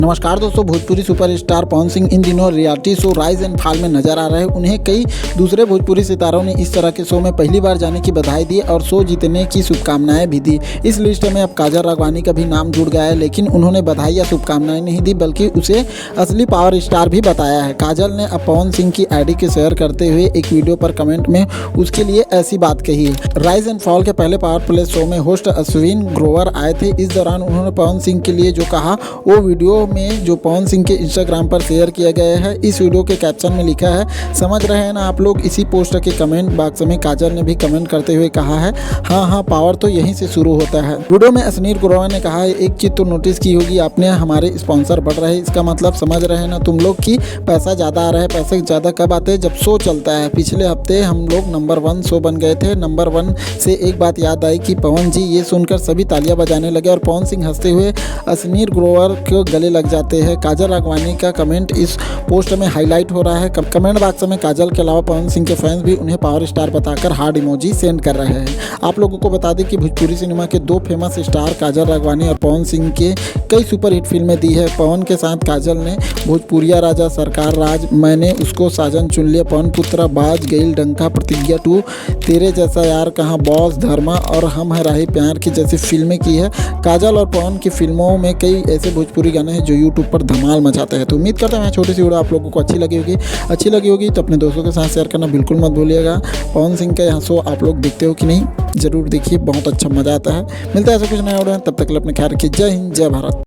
नमस्कार दोस्तों, भोजपुरी सुपरस्टार पवन सिंह इन दिनों reality show rise and fall में नजर आ रहे हैं। उन्हें कई दूसरे भोजपुरी सितारों ने इस तरह के शो में पहली बार जाने की बधाई दी और शो जीतने की शुभकामनाएं भी दी। इस लिस्ट में अब काजल राघवानी का भी नाम जुड़ गया है, लेकिन उन्होंने बधाई या शुभकामनाएं नहीं दी, बल्कि उसे असली पावर स्टार भी बताया है। काजल ने अब पवन सिंह की आईडी के शेयर करते हुए एक वीडियो पर कमेंट में उसके लिए ऐसी बात कही है। राइज एंड फॉल के पहले पावर प्ले शो में होस्ट अश्विन ग्रोवर आए थे। इस दौरान उन्होंने पवन सिंह के लिए जो कहा वो वीडियो में जो पवन सिंह के इंस्टाग्राम पर शेयर किया गया है। इस वीडियो के कैप्शन में लिखा है, समझ रहे हैं ना आप लोग। इसी पोस्ट के कमेंट बॉक्स में काजल ने भी कमेंट करते हुए कहा है, हाँ पावर तो यहीं से शुरू होता है। वीडियो में अश्विन ग्रोवर ने कहा है, एक चीज तो नोटिस की होगी आपने, हमारे स्पॉन्सर बढ़ रहे हैं। इसका मतलब समझ रहे हैं ना तुम लोग कि पैसा ज़्यादा आ रहा है। पैसे ज़्यादा कब आते हैं? जब शो चलता है। पिछले हफ्ते हम लोग नंबर 1 शो बन गए थे। नंबर 1 से एक बात याद आई कि पवन जी, ये सुनकर सभी तालियां बजाने लगे और पवन सिंह हंसते हुए अश्विन ग्रोवर को गले लग जाते हैं। काजल राघवानी का कमेंट इस पोस्ट में हाईलाइट हो रहा है। कमेंट बॉक्स में काजल के अलावा पवन सिंह के फैंस भी उन्हें पावर स्टार बताकर हार्ट इमोजी सेंड कर रहे हैं। आप लोगों को बता दें कि भोजपुरी सिनेमा के 2 फेमस स्टार काजल राघवानी और पवन सिंह के कई सुपरहिट फिल्में दी है। पवन के साथ काजल ने भोजपुरिया राजा, सरकार राज, मैंने उसको साजन चुन लिया, पवन पुत्रा, बाज, गईल, डंका, प्रतिज्ञा 2, तेरे जैसा यार कहाँ, बॉस, धर्मा और हम है राही प्यार की जैसी फिल्में की है। काजल और पवन की फिल्मों में कई ऐसे भोजपुरी गाने हैं जो यूट्यूब पर धमाल मचाते हैं। तो उम्मीद करते हैं छोटी सी वीडियो आप लोगों को अच्छी लगी होगी तो अपने दोस्तों के साथ शेयर करना बिल्कुल मत भूलिएगा। पवन सिंह का यहाँ शो आप लोग देखते हो कि नहीं, जरूर देखिए, बहुत अच्छा मजा आता है। मिलता है ऐसा कुछ नया वीडियो, तब तक के लिए अपने ख्याल रखिए। जय हिंद, जय भारत।